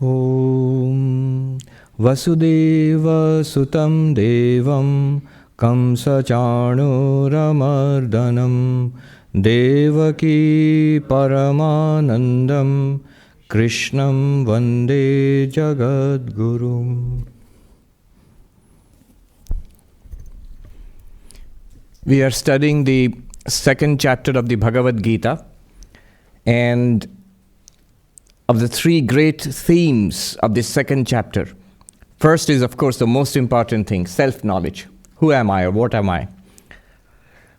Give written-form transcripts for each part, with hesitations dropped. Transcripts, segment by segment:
Om Vasudeva Sutam Devam Kamsa Chanuramardanam Devaki Paramanandam Krishnam Vande Jagadgurum. We are studying the second chapter of the Bhagavad Gita, and of the three great themes of this second chapter. First is, of course, the most important thing, self-knowledge. Who am I or what am I?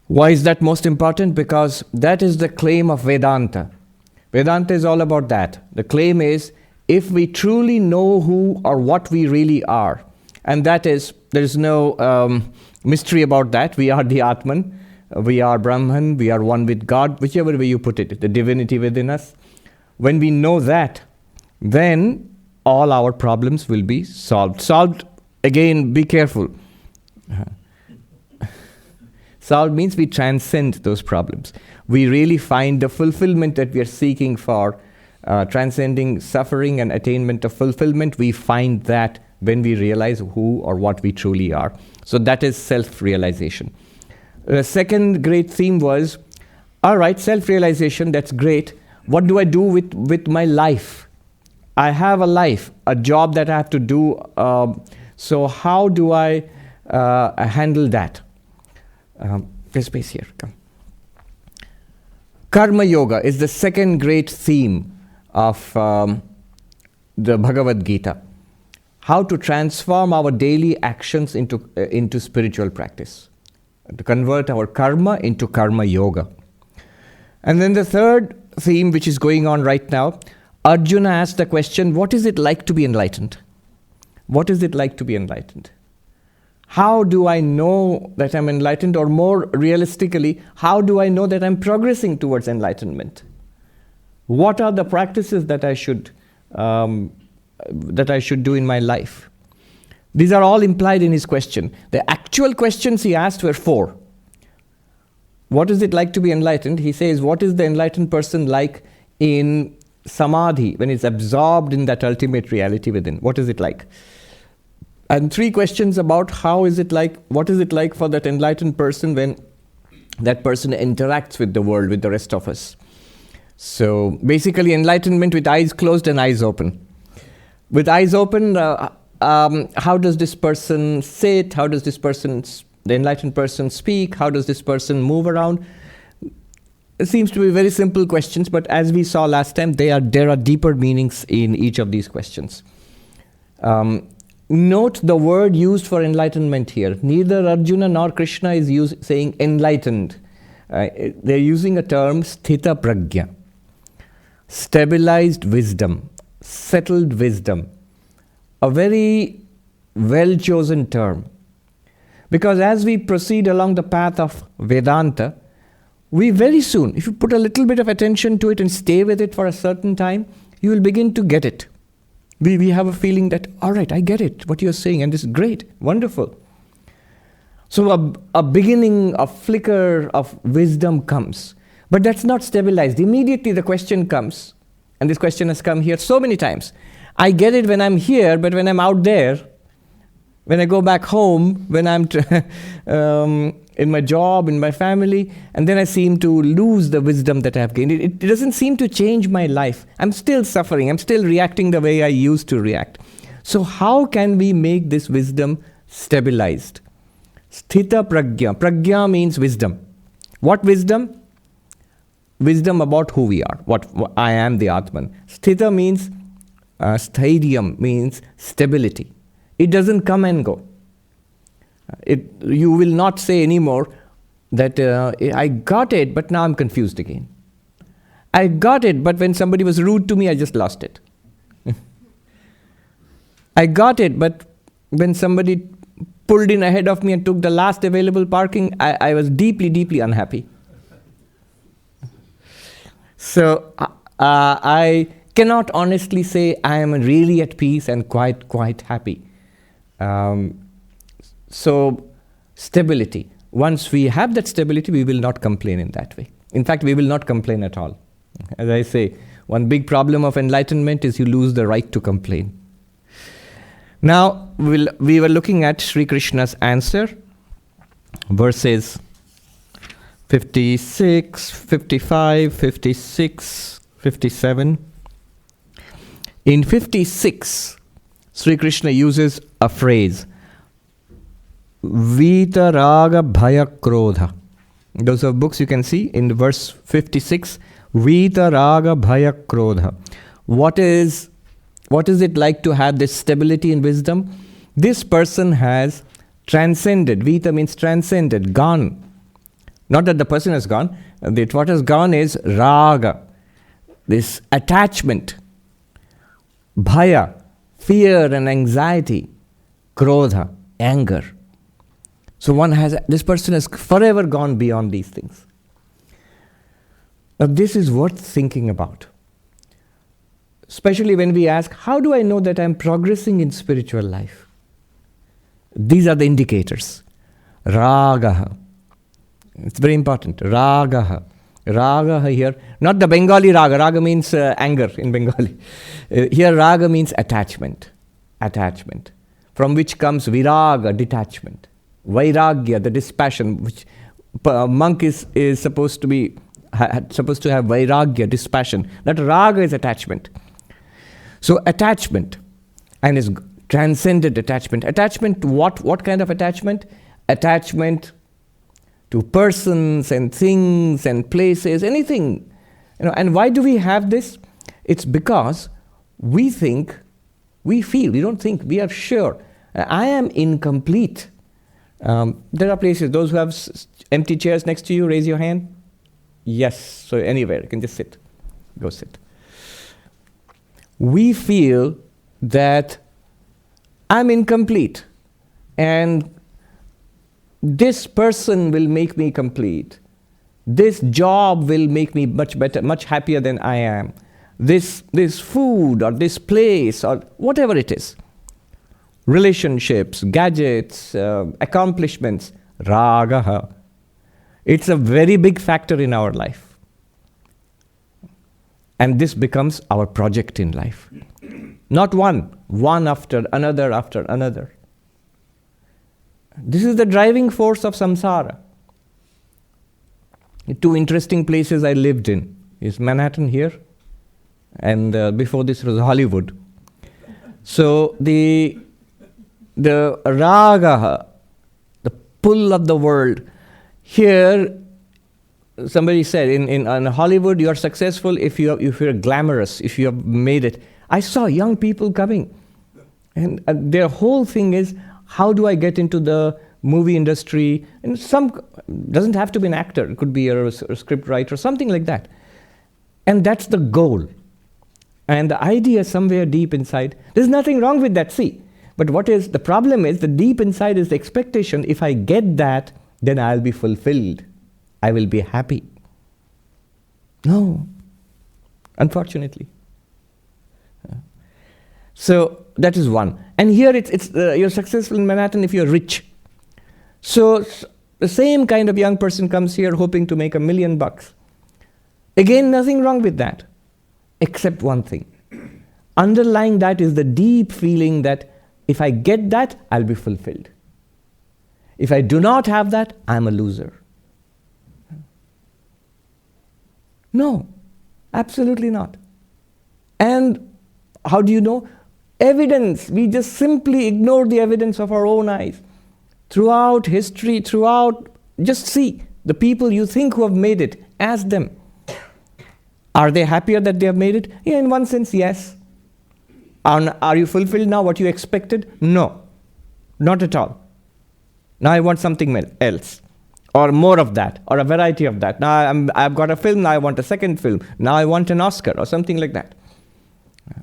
Why is that most important? Because that is the claim of Vedanta. Vedanta is all about that. The claim is, if we truly know who or what we really are, and that is, there is no mystery about that. We are the Atman, we are Brahman, we are one with God, whichever way you put it, the divinity within us. When we know that, then all our problems will be solved. Solved, again, be careful. Solved means we transcend those problems. We really find the fulfillment that we are seeking for, transcending suffering and attainment of fulfillment. We find that when we realize who or what we truly are. So that is self-realization. The second great theme was, all right, self-realization, that's great. What do I do with my life? I have a life, a job that I have to do. So how do I handle that? There's space here. Come. Karma Yoga is the second great theme of the Bhagavad Gita. How to transform our daily actions into spiritual practice. To convert our karma into Karma Yoga. And then the third theme, which is going on right now, Arjuna asked the question, what is it like to be enlightened? What is it like to be enlightened? How do I know that I'm enlightened? Or more realistically, how do I know that I'm progressing towards enlightenment? What are the practices that I should do in my life? These are all implied in his question. The actual questions he asked were four. What is it like to be enlightened? He says, what is the enlightened person like in samadhi, when it's absorbed in that ultimate reality within? What is it like? And three questions about how is it like, what is it like for that enlightened person when that person interacts with the world, with the rest of us. So basically enlightenment with eyes closed and eyes open. With eyes open, how does this person sit? How does the enlightened person speak? How does this person move around? It seems to be very simple questions, but as we saw last time, there are deeper meanings in each of these questions. Note the word used for enlightenment here. Neither Arjuna nor Krishna is saying enlightened. They're using a term, sthita pragya. Stabilized wisdom, settled wisdom. A very well-chosen term. Because as we proceed along the path of Vedanta, we very soon, if you put a little bit of attention to it and stay with it for a certain time, you will begin to get it. We have a feeling that, all right, I get it, what you're saying, and this is great, wonderful. So a beginning, a flicker of wisdom comes. But that's not stabilized. Immediately the question comes, and this question has come here so many times. I get it when I'm here, but when I'm out there, when I go back home, when I'm in my job, in my family, and then I seem to lose the wisdom that I have gained. It doesn't seem to change my life. I'm still suffering. I'm still reacting the way I used to react. So how can we make this wisdom stabilized? Sthita pragya. Pragya means wisdom. What wisdom? Wisdom about who we are. What I am the Atman. Sthita means, stairyam means stability. It doesn't come and go. You will not say anymore that I got it, but now I'm confused again. I got it, but when somebody was rude to me, I just lost it. I got it, but when somebody pulled in ahead of me and took the last available parking, I was deeply, deeply unhappy. So I cannot honestly say I am really at peace and quite happy. So stability. Once we have that stability, we will not complain in that way. In fact, we will not complain at all. As I say, One big problem of enlightenment is you lose the right to complain. Now, we were looking at Sri Krishna's answer, verses 56, 55, 56, 57. In 56, Sri Krishna uses a phrase, Vita Raga Bhaya Krodha. Those are books you can see in verse 56, Vita Raga Bhaya Krodha. What is it like to have this stability in wisdom? This person has transcended. Vita means transcended, gone. Not that the person has gone. What has gone is raga, this attachment, bhaya, fear and anxiety, krodha, anger. So this person has forever gone beyond these things. Now this is worth thinking about. Especially when we ask, how do I know that I'm progressing in spiritual life? These are the indicators. Ragaha. It's very important. Ragaha. Ragaha here, not the Bengali raga. Raga means anger in Bengali. Here raga means attachment. Attachment. From which comes viraga, detachment. Vairagya, the dispassion, which a monk is supposed to have vairagya, dispassion. That raga is attachment. So attachment, and is transcended attachment. Attachment to what? What kind of attachment? Attachment to persons and things and places, anything. And why do we have this? It's because we think, we feel, we don't think, we are sure. I am incomplete. There are places, those who have empty chairs next to you, raise your hand. Yes, so anywhere, you can just sit. Go sit. We feel that I'm incomplete and this person will make me complete. This job will make me much better, much happier than I am. This food or this place or whatever it is. Relationships, gadgets, accomplishments, ragaha. It's a very big factor in our life. And this becomes our project in life. Not one after another. This is the driving force of samsara. Two interesting places I lived in is Manhattan here, and before this was Hollywood. So the raga, the pull of the world, here somebody said in Hollywood you are successful if you're glamorous, if you have made it. I saw young people coming, and their whole thing is, how do I get into the movie industry? And some doesn't have to be an actor. It could be a script writer, something like that. And that's the goal. And the idea somewhere deep inside, there's nothing wrong with that, see. But the problem is, the deep inside is the expectation, if I get that, then I'll be fulfilled. I will be happy. No, unfortunately. So that is one. And here you're successful in Manhattan if you're rich. So the same kind of young person comes here hoping to make $1 million. Again, nothing wrong with that, except one thing. Underlying that is the deep feeling that if I get that, I'll be fulfilled. If I do not have that, I'm a loser. No, absolutely not. And how do you know? Evidence. We just simply ignore the evidence of our own eyes. Throughout history, just see the people you think who have made it, ask them. Are they happier that they have made it? Yeah, in one sense, yes. Are you fulfilled now what you expected? No, not at all. Now I want something else, or more of that, or a variety of that. Now I've got a film, now I want a second film. Now I want an Oscar, or something like that.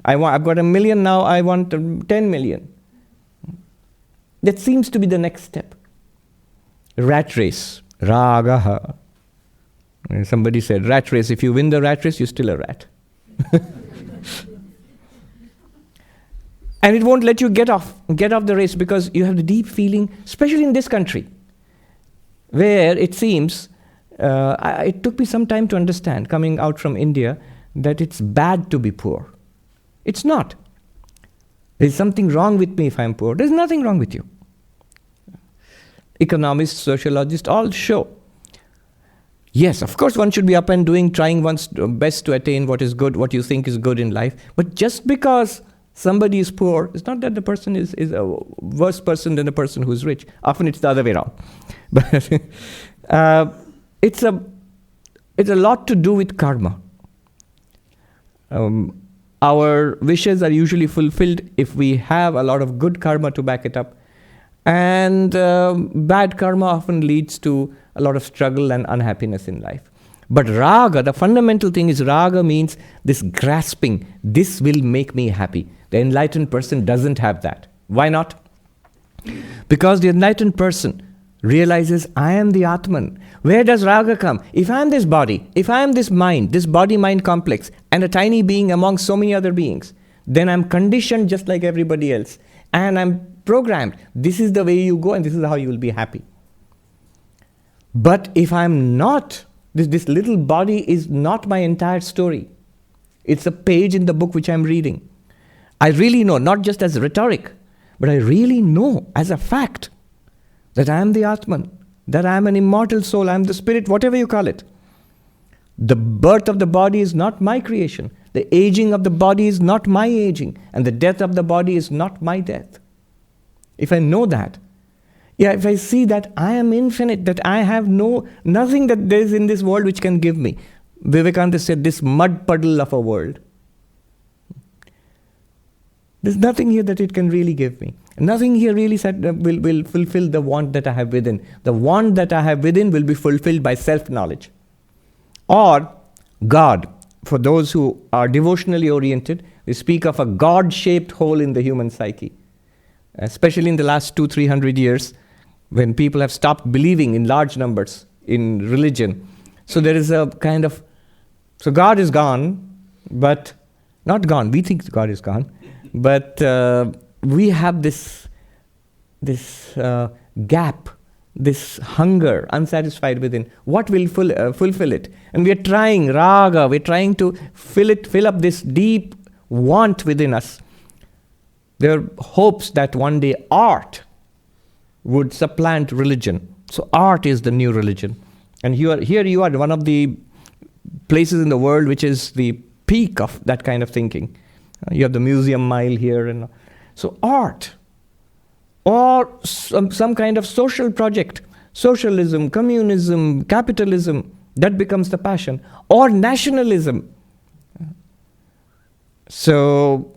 I've got $1 million, now I want 10 million. That seems to be the next step. Rat race, ragaha. Somebody said, rat race, if you win the rat race, you're still a rat. And it won't let you get off the race, because you have the deep feeling, especially in this country, where it seems, it took me some time to understand, coming out from India, that it's bad to be poor. It's not. There's something wrong with me if I'm poor. There's nothing wrong with you. Economists, sociologists all show. Yes, of course one should be up and doing, trying one's best to attain what is good, what you think is good in life. But just because somebody is poor, it's not that the person is a worse person than the person who's rich. Often it's the other way around. But it's a lot to do with karma. Our wishes are usually fulfilled if we have a lot of good karma to back it up. And bad karma often leads to a lot of struggle and unhappiness in life. But raga, the fundamental thing is raga means this grasping, this will make me happy. The enlightened person doesn't have that. Why not? Because the enlightened person realizes, I am the Atman. Where does raga come? If I am this body, if I am this mind, this body-mind complex, and a tiny being among so many other beings, then I'm conditioned just like everybody else. And I'm programmed. This is the way you go and this is how you will be happy. But if I'm not, this little body is not my entire story. It's a page in the book which I'm reading. I really know, not just as rhetoric, but I really know as a fact that I am the Atman, that I am an immortal soul, I am the spirit, whatever you call it. The birth of the body is not my creation. The aging of the body is not my aging. And the death of the body is not my death. If I know that, if I see that I am infinite, that I have nothing that there is in this world which can give me. Vivekananda said, this mud puddle of a world. There's nothing here that it can really give me. Nothing here really will fulfill the want that I have within. The want that I have within will be fulfilled by self-knowledge. Or God. For those who are devotionally oriented, we speak of a God-shaped hole in the human psyche. Especially in the last 200-300 years, when people have stopped believing in large numbers in religion. So there is a kind of, so God is gone, but not gone. We think God is gone, but we have this gap, this hunger, unsatisfied within. What will fulfill it? And we are trying, raga, we're trying to fill up this deep want within us. There are hopes that one day art would supplant religion. So art is the new religion. And here you are, one of the places in the world which is the peak of that kind of thinking. You have the museum mile here. And so art, or some kind of social project, socialism, communism, capitalism, that becomes the passion. Or nationalism. So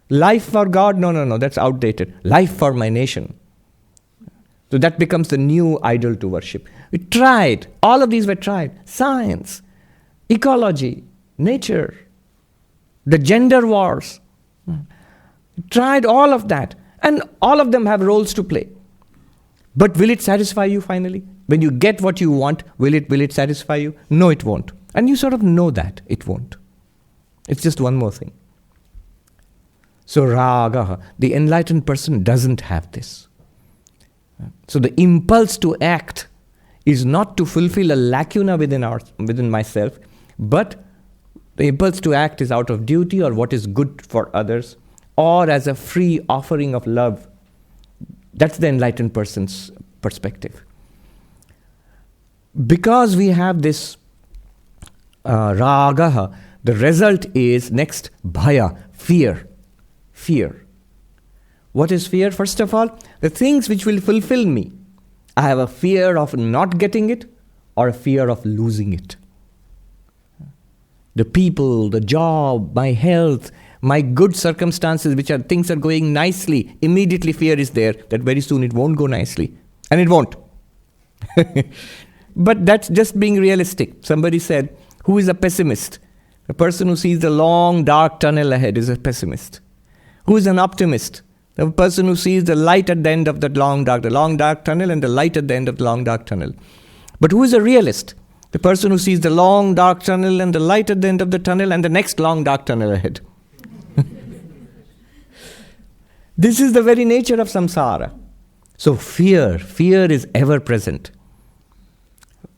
life for God, no, that's outdated. Life for my nation. So that becomes the new idol to worship. We tried, all of these were tried. Science, ecology, nature, the gender wars. We tried all of that. And all of them have roles to play. But will it satisfy you finally? When you get what you want, will it satisfy you? No, it won't. And you sort of know that it won't. It's just one more thing. So raga, the enlightened person doesn't have this. So the impulse to act is not to fulfill a lacuna within myself, but the impulse to act is out of duty or what is good for others, or as a free offering of love. That's the enlightened person's perspective. Because we have this raga, the result is next bhaya, fear. Fear. What is fear? First of all, the things which will fulfill me. I have a fear of not getting it or a fear of losing it. The people, the job, my health, my good circumstances, which are things are going nicely, immediately fear is there that very soon it won't go nicely. And it won't. But that's just being realistic. Somebody said, who is a pessimist? A person who sees the long dark tunnel ahead is a pessimist. Who is an optimist? The person who sees the light at the end of the long dark tunnel and the light at the end of the long dark tunnel. But who is a realist? The person who sees the long dark tunnel and the light at the end of the tunnel and the next long dark tunnel ahead. This is the very nature of samsara. So fear is ever present.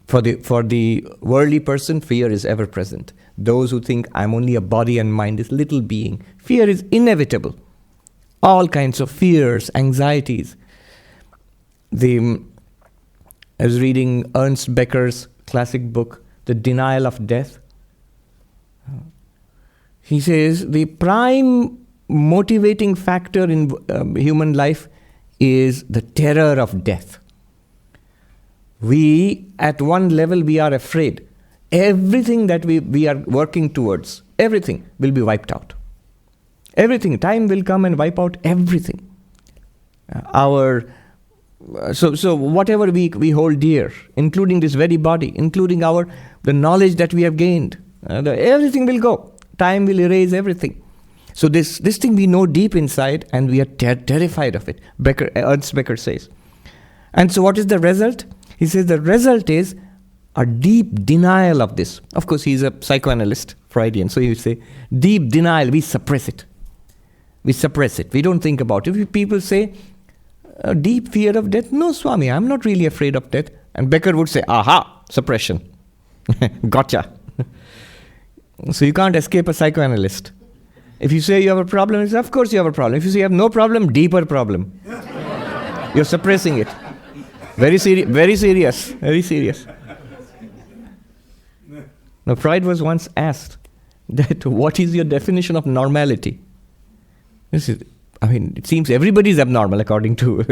For the worldly person, fear is ever present. Those who think I'm only a body and mind, this little being. Fear is inevitable. All kinds of fears, anxieties. I was reading Ernst Becker's classic book, The Denial of Death. He says the prime motivating factor in human life is the terror of death. We, at one level, we are afraid. Everything that we are working towards, everything will be wiped out. Everything. Time will come and wipe out everything. So whatever we hold dear, including this very body, including the knowledge that we have gained, everything will go. Time will erase everything. So this thing we know deep inside, and we are terrified of it. Ernst Becker says. And so what is the result? He says the result is a deep denial of this. Of course, he's a psychoanalyst, Freudian. So he would say, deep denial, we suppress it. We suppress it. We don't think about it. If people say, a deep fear of death, no, Swami, I'm not really afraid of death. And Becker would say, aha, suppression. Gotcha. So you can't escape a psychoanalyst. If you say you have a problem, it's of course you have a problem. If you say you have no problem, deeper problem. You're suppressing it. Very serious, very serious. Now, Freud was once asked that what is your definition of normality? It seems everybody is abnormal according to...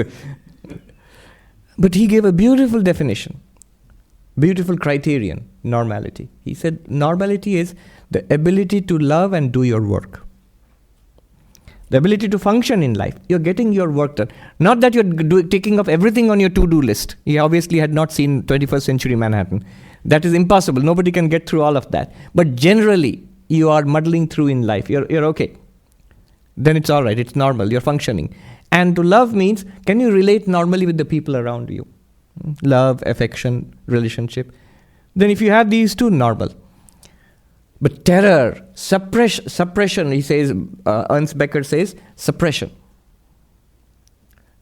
But he gave a beautiful definition, beautiful criterion, normality. He said normality is the ability to love and do your work. The ability to function in life. You're getting your work done. Not that you're taking up everything on your to-do list. He obviously had not seen 21st century Manhattan. That is impossible. Nobody can get through all of that. But generally, you are muddling through in life. You're okay. Then it's all right. It's normal. You're functioning. And to love means, can you relate normally with the people around you? Love, affection, relationship. Then if you have these two, normal. But terror, suppression, he says, Ernst Becker says, suppression.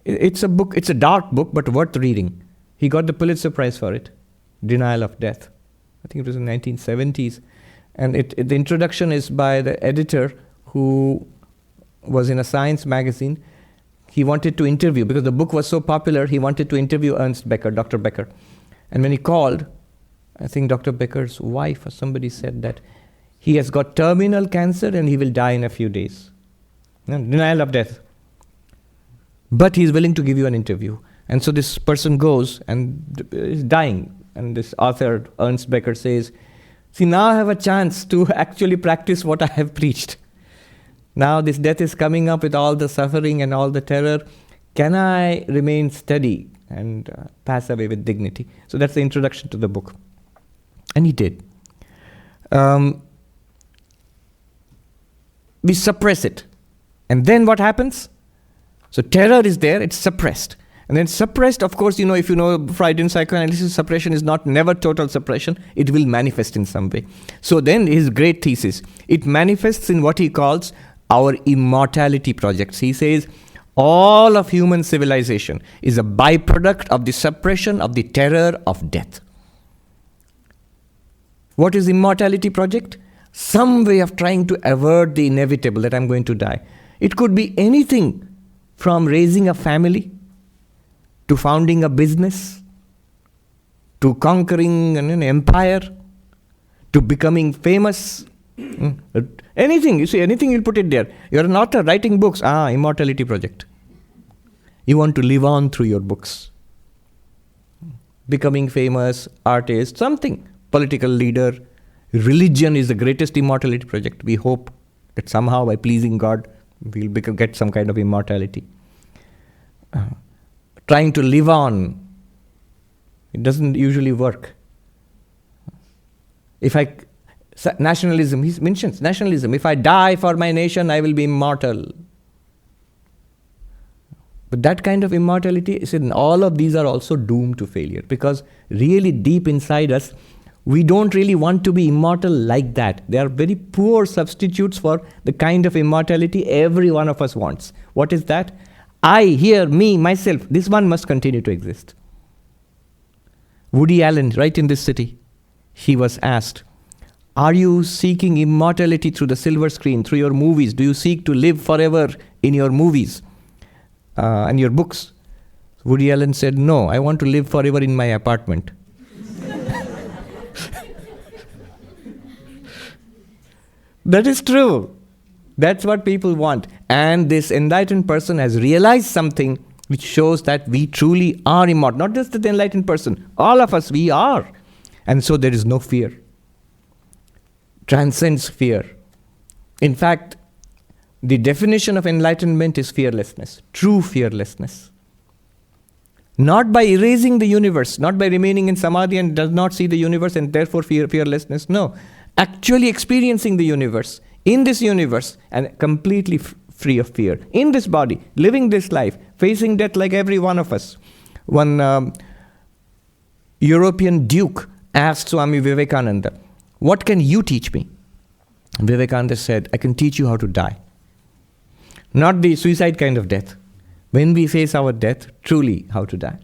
It's a book, it's a dark book, but worth reading. He got the Pulitzer Prize for it, Denial of Death. I think it was in the 1970s. And the introduction is by the editor who was in a science magazine. He wanted to interview, because the book was so popular, he wanted to interview Ernst Becker, Dr. Becker. And when he called, I think Dr. Becker's wife or somebody said that he has got terminal cancer and he will die in a few days. Denial of death. But he is willing to give you an interview. And so this person goes and is dying. And this author, Ernst Becker, says, see, now I have a chance to actually practice what I have preached. Now this death is coming up with all the suffering and all the terror. Can I remain steady and pass away with dignity? So that's the introduction to the book. And he did. We suppress it. And then what happens? So terror is there, it's suppressed. And then suppressed, of course, if you know Freudian psychoanalysis, suppression is never total suppression. It will manifest in some way. So then his great thesis, it manifests in what he calls our immortality projects. He says all of human civilization is a byproduct of the suppression of the terror of death. What is immortality project? Some way of trying to avert the inevitable, that I'm going to die. It could be anything from raising a family, to founding a business, to conquering an empire, to becoming famous. Anything, you see, anything you'll put it there. You're an author writing books. Immortality project. You want to live on through your books. Becoming famous, artist, something. Political leader. Religion is the greatest immortality project. We hope that somehow by pleasing God, we'll get some kind of immortality. Trying to live on, it doesn't usually work. Nationalism, he mentions nationalism. If I die for my nation, I will be immortal. But that kind of immortality, all of these are also doomed to failure, because really deep inside us, we don't really want to be immortal like that. They are very poor substitutes for the kind of immortality every one of us wants. What is that? I, here, me, myself, this one must continue to exist. Woody Allen, right in this city, he was asked, Are you seeking immortality through the silver screen, through your movies? Do you seek to live forever in your movies and your books? Woody Allen said, no, I want to live forever in my apartment. That is true. That's what people want. And this enlightened person has realized something which shows that we truly are immortal. Not just the enlightened person. All of us, we are. And so there is no fear. Transcends fear. In fact, the definition of enlightenment is fearlessness. True fearlessness. Not by erasing the universe, not by remaining in samadhi and does not see the universe and therefore fearlessness. No. Actually experiencing the universe, in this universe, and completely free of fear. In this body, living this life, facing death like every one of us. One European duke asked Swami Vivekananda, what can you teach me? Vivekananda said, I can teach you how to die. Not the suicide kind of death. When we face our death, truly how to die.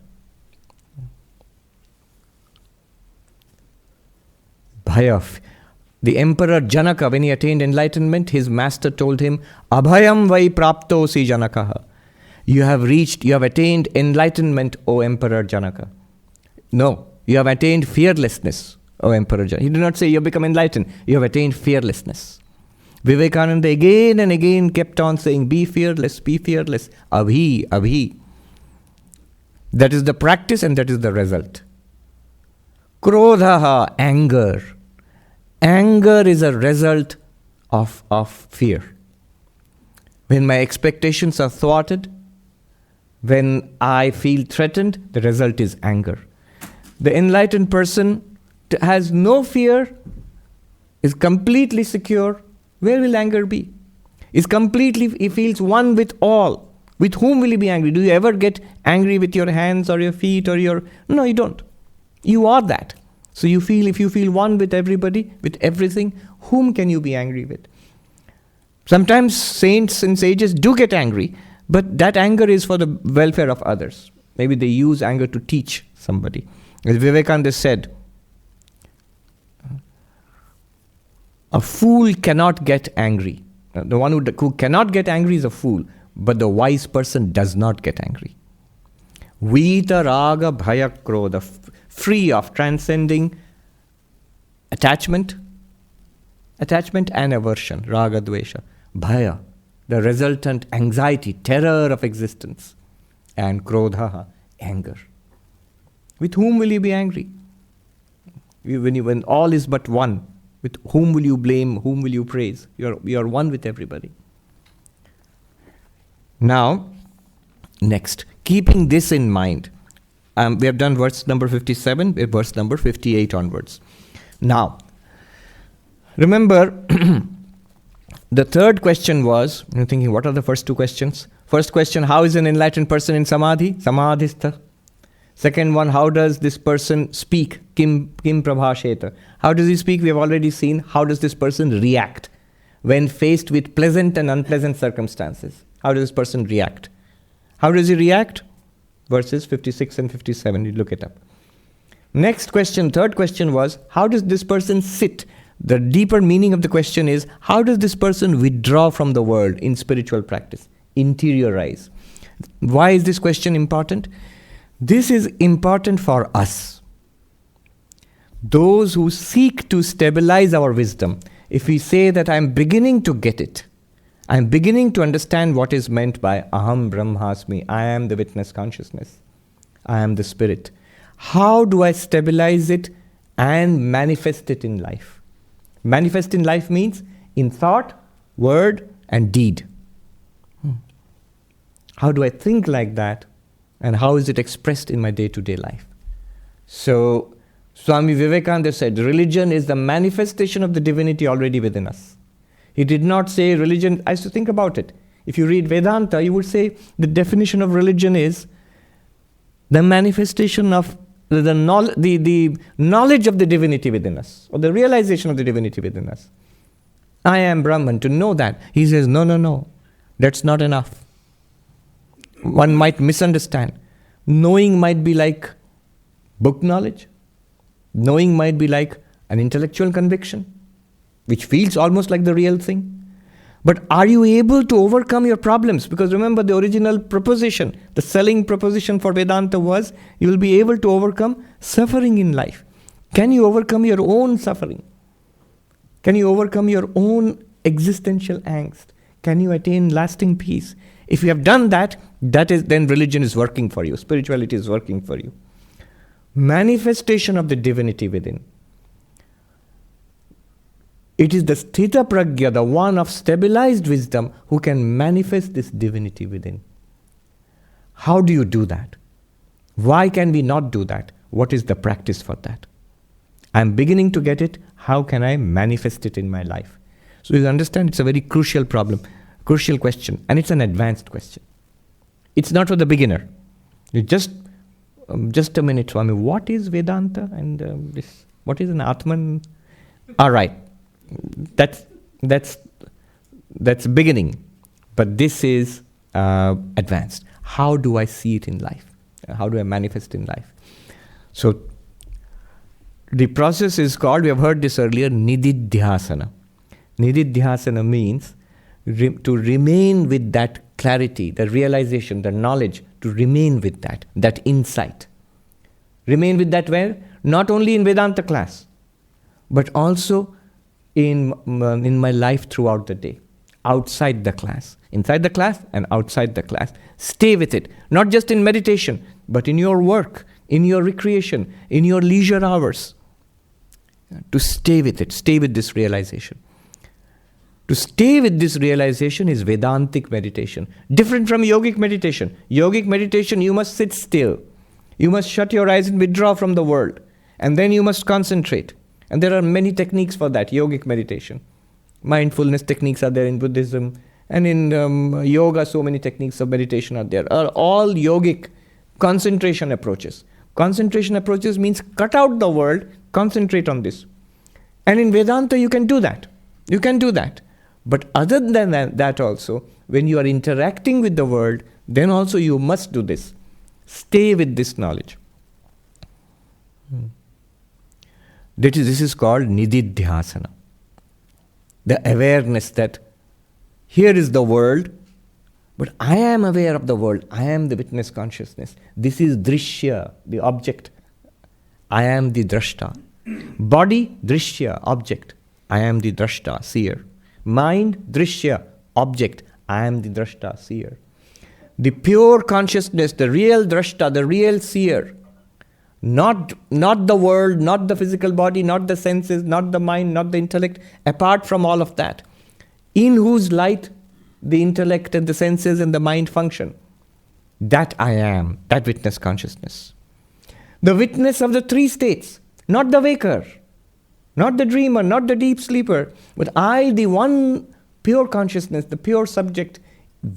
Bhaya. The Emperor Janaka, when he attained enlightenment, his master told him, Abhayam vai praptosi Janakaha. You have attained enlightenment, O Emperor Janaka. No, you have attained fearlessness, O Emperor Janaka. He did not say you have become enlightened. You have attained fearlessness. Vivekananda again and again kept on saying, be fearless, abhi, abhi. That is the practice and that is the result. Krodhaha, anger. Anger is a result of fear. When my expectations are thwarted, when I feel threatened, the result is anger. The enlightened person has no fear, is completely secure. Where will anger be? He feels one with all. With whom will he be angry? Do you ever get angry with your hands or your feet or your... No, you don't. You are that. So if you feel one with everybody, with everything, whom can you be angry with? Sometimes saints and sages do get angry, but that anger is for the welfare of others. Maybe they use anger to teach somebody. As Vivekananda said, a fool cannot get angry. The one who cannot get angry is a fool, but the wise person does not get angry. Vita raga bhaya krodha, free of transcending attachment and aversion, raga dvesha, bhaya, the resultant anxiety, terror of existence, and krodha, anger. With whom will you be angry? When all is but one, with whom will you blame, whom will you praise? You are one with everybody. Now, next, keeping this in mind, we have done verse number 57, verse number 58 onwards. Now, remember, the third question was, you're thinking, what are the first two questions? First question, how is an enlightened person in samadhi? Samadhistha. Second one, how does this person speak? Kim prabhasheta. How does he speak? We have already seen. How does this person react when faced with pleasant and unpleasant circumstances? How does this person react? How does he react? Verses 56 and 57, you look it up. Next question, third question was, how does this person sit? The deeper meaning of the question is, how does this person withdraw from the world in spiritual practice? Interiorize. Why is this question important? This is important for us. Those who seek to stabilize our wisdom, if we say that I'm beginning to get it, I'm beginning to understand what is meant by Aham Brahmasmi, I am the witness consciousness, I am the spirit. How do I stabilize it and manifest it in life? Manifest in life means in thought, word, and deed. How do I think like that? And how is it expressed in my day-to-day life? So, Swami Vivekananda said, religion is the manifestation of the divinity already within us. He did not say religion, I used to think about it. If you read Vedanta, you would say the definition of religion is the manifestation of the knowledge of the divinity within us, or the realization of the divinity within us. I am Brahman, to know that. He says, no, that's not enough. One might misunderstand. Knowing might be like book knowledge. Knowing might be like an intellectual conviction. which feels almost like the real thing. But are you able to overcome your problems? Because remember, the original proposition, the selling proposition for Vedanta was, you will be able to overcome suffering in life. Can you overcome your own suffering? Can you overcome your own existential angst? Can you attain lasting peace? If you have done that, then religion is working for you. Spirituality is working for you. Manifestation of the divinity within. It is the sthita pragya, the one of stabilized wisdom, who can manifest this divinity within. How do you do that? Why can we not do that? What is the practice for that? I'm beginning to get it. How can I manifest it in my life? So you understand, it's a very crucial problem, crucial question, and it's an advanced question. It's not for the beginner. You just a minute, Swami. What is Vedanta and this? What is an Atman? All right. That's beginning, but this is advanced. How do I see it in life? How do I manifest in life? So the process is called, we have heard this earlier, nididhyasana. Nididhyasana means to remain with that clarity, the realization, the knowledge, to remain with that insight. Remain with that where? Not only in Vedanta class, but also in my life throughout the day, outside the class, inside the class and outside the class. Stay with it, not just in meditation, but in your work, in your recreation, in your leisure hours. To stay with it, stay with this realization. To stay with this realization is Vedantic meditation, different from yogic meditation. Yogic meditation, you must sit still. You must shut your eyes and withdraw from the world, and then you must concentrate. And there are many techniques for that, yogic meditation. Mindfulness techniques are there in Buddhism, and in yoga, so many techniques of meditation are there. Are all yogic concentration approaches. Concentration approaches means cut out the world, concentrate on this. And in Vedanta, you can do that. You can do that. But other than that also, when you are interacting with the world, then also you must do this. Stay with this knowledge. This is called nididhyasana. The awareness that here is the world, but I am aware of the world. I am the witness consciousness. This is drishya, the object. I am the drashta. Body, drishya, object. I am the drashta, seer. Mind, drishya, object. I am the drashta, seer. The pure consciousness, the real drashta, the real seer. Not the world, not the physical body, not the senses, not the mind, not the intellect, apart from all of that, in whose light the intellect and the senses and the mind function. That I am, that witness consciousness. The witness of the three states, not the waker, not the dreamer, not the deep sleeper, but I, the one pure consciousness, the pure subject,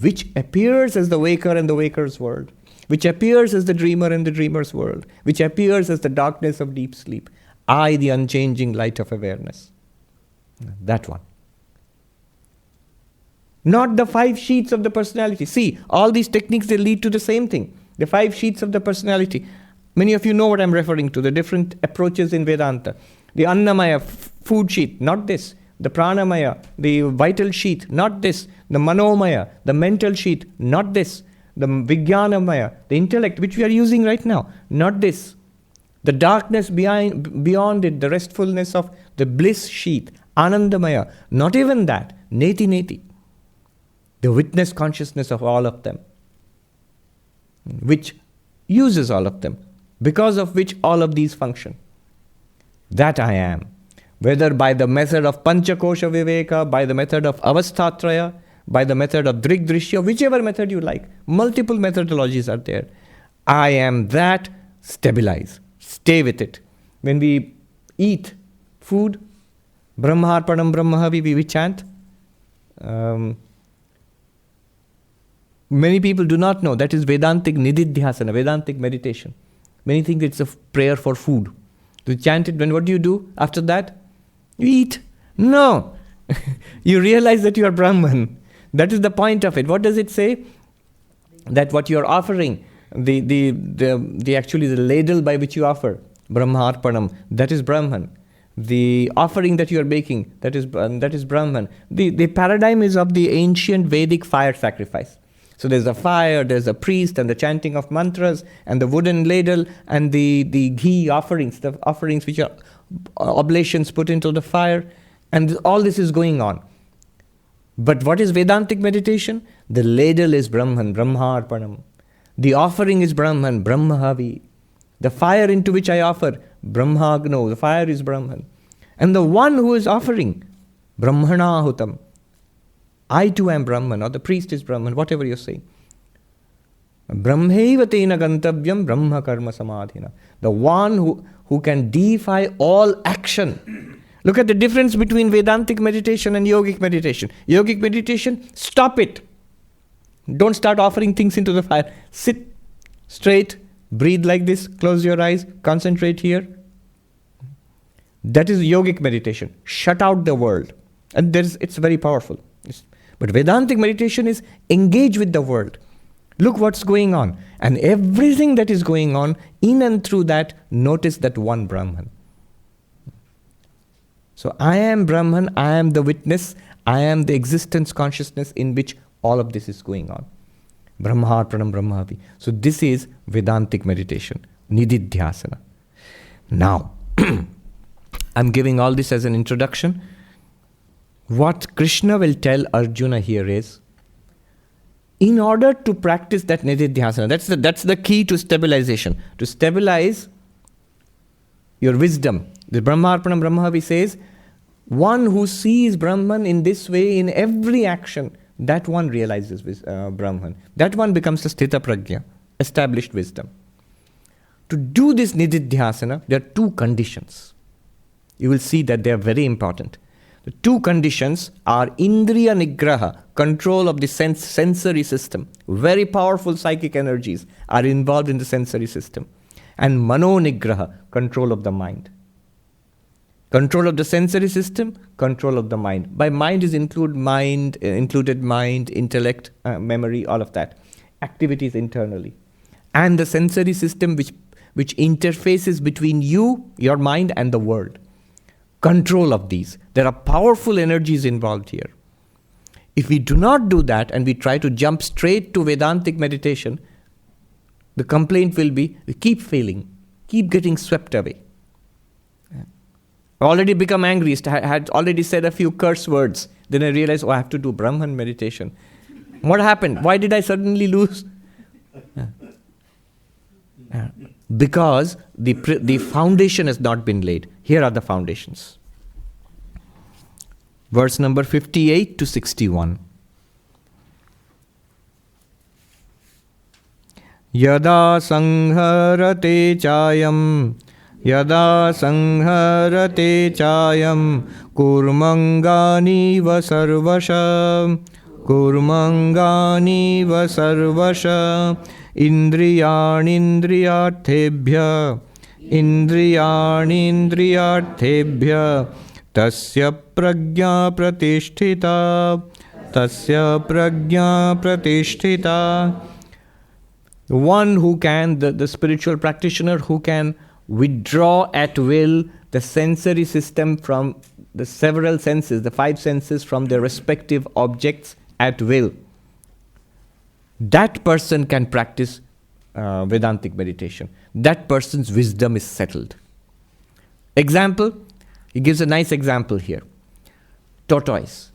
which appears as the waker and the waker's world, which appears as the dreamer and the dreamer's world, which appears as the darkness of deep sleep. I, the unchanging light of awareness. That one. Not the 5 sheets of the personality. See, all these techniques, they lead to the same thing. The 5 sheets of the personality. Many of you know what I'm referring to, the different approaches in Vedanta. The Annamaya, food sheet, not this. The Pranamaya, the vital sheet, not this. The Manomaya, the mental sheet, not this. The Vijnanamaya, the intellect, which we are using right now, not this. The darkness beyond it, the restfulness of the bliss sheet, Anandamaya, not even that. Neti Neti. The witness consciousness of all of them, which uses all of them, because of which all of these function. That I am. Whether by the method of Panchakosha Viveka, by the method of Avasthatraya, by the method of Drigdrishya, whichever method you like. Multiple methodologies are there. I am that, stabilize. Stay with it. When we eat food, Brahmarpanam Brahmahavi, we chant. Many people do not know. That is Vedantic Nididhyasana, Vedantic meditation. Many think it's a prayer for food. To chant it, then what do you do after that? You eat. No. You realize that you are Brahman. That is the point of it. What does it say? That what you are offering, actually the ladle by which you offer, Brahmarpanam, that is Brahman. the offering that you are making, that is Brahman. The paradigm is of the ancient Vedic fire sacrifice. So there's a fire, there's a priest, and the chanting of mantras, and the wooden ladle, and the ghee offerings, the offerings which are oblations put into the fire, and all this is going on. But what is Vedantic meditation? The ladle is Brahman, Brahmarpanam. The offering is Brahman, Brahmahavi. The fire into which I offer, Brahmagno, the fire is Brahman. And the one who is offering, Brahmanahutam. I too am Brahman, or the priest is Brahman, whatever you're saying. Brahmaiva tena gantavyam brahma karma samadhina. The one who can defy all action. Look at the difference between Vedantic meditation and yogic meditation. Yogic meditation, stop it. Don't start offering things into the fire. Sit straight, breathe like this, close your eyes, concentrate here. That is yogic meditation. Shut out the world. And it's very powerful. But Vedantic meditation is engage with the world. Look what's going on. And everything that is going on, in and through that, notice that one Brahman. So I am Brahman, I am the witness, I am the existence consciousness in which all of this is going on. Brahmarpanam Brahmavi. So this is Vedantic meditation, Nididhyasana. Now, I'm giving all this as an introduction. What Krishna will tell Arjuna here is, in order to practice that Nididhyasana, that's the key to stabilization. To stabilize your wisdom. The Brahmarpanam Brahmavi says, one who sees Brahman in this way in every action, that one realizes Brahman. That one becomes the Sthita Prajna, established wisdom. To do this Nididhyasana, there are two conditions. You will see that they are very important. The two conditions are Indriya Nigraha, control of the sensory system. Very powerful psychic energies are involved in the sensory system. And Mano Nigraha, control of the mind. Control of the sensory system, control of the mind. By mind is included mind, intellect, memory, all of that. Activities internally. And the sensory system which interfaces between you, your mind, and the world. Control of these. There are powerful energies involved here. If we do not do that and we try to jump straight to Vedantic meditation, the complaint will be, we keep failing, keep getting swept away. I already become angry, I had already said a few curse words. Then I realized, I have to do Brahman meditation. What happened? Why did I suddenly lose? Because the foundation has not been laid. Here are the foundations. Verse number 58 to 61. Yada sangharate chayam kurmangani va sarvasha indriyanindriyarthebhya tasya prajna pratishtita. The one who can, the spiritual practitioner who can withdraw at will the sensory system from the several senses, the five senses from their respective objects at will. That person can practice Vedantic meditation. That person's wisdom is settled. Example, he gives a nice example here. Tortoise.